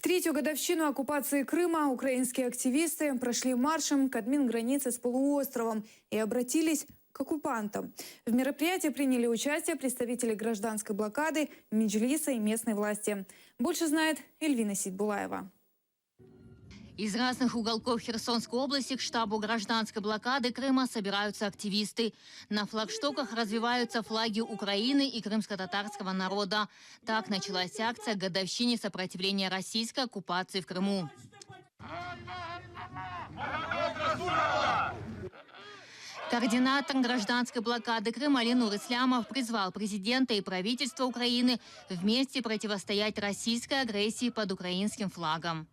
третью годовщину оккупации Крыма украинские активисты прошли маршем к админгранице с полуостровом и обратились к оккупантам. В мероприятии приняли участие представители гражданской блокады, Меджлиса и местной власти. Больше знает Эльвина Сейтбулаева. Из разных уголков Херсонской области к штабу гражданской блокады Крыма собираются активисты. На флагштоках развиваются флаги Украины и крымско-татарского народа. Так началась акция к годовщине сопротивления российской оккупации в Крыму. Координатор гражданской блокады Крыма Ленур Ислямов призвал президента и правительство Украины вместе противостоять российской агрессии под украинским флагом.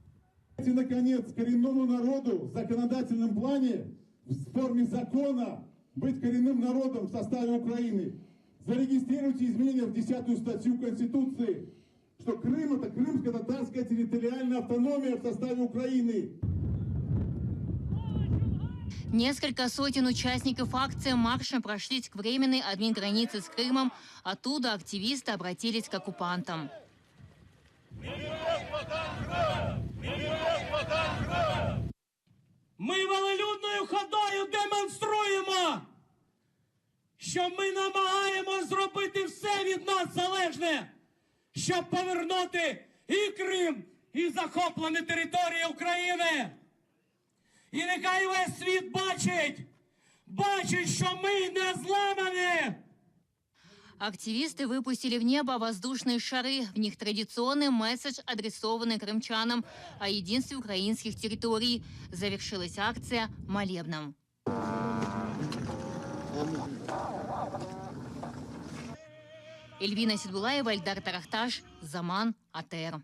И, наконец, коренному народу в законодательном плане в форме закона быть коренным народом в составе Украины. Зарегистрируйте изменения в 10-ю статью Конституции, что Крым – это крымско-татарская территориальная автономия в составе Украины. Несколько сотен участников акции маршем прошлись к временной админгранице с Крымом. Оттуда активисты обратились к оккупантам. Ми велелюдною ходою демонструємо, що ми намагаємося зробити все від нас залежне, щоб повернути і Крим, і захоплені території України. І нехай весь світ бачить, що ми не зламані. Активисты выпустили в небо воздушные шары. В них традиционный месседж, адресованный крымчанам о единстве украинских территорий. Завершилась акция молебном. Эльвина Сейтбулаева, Эльдар Тарахташ, Заман, АТР.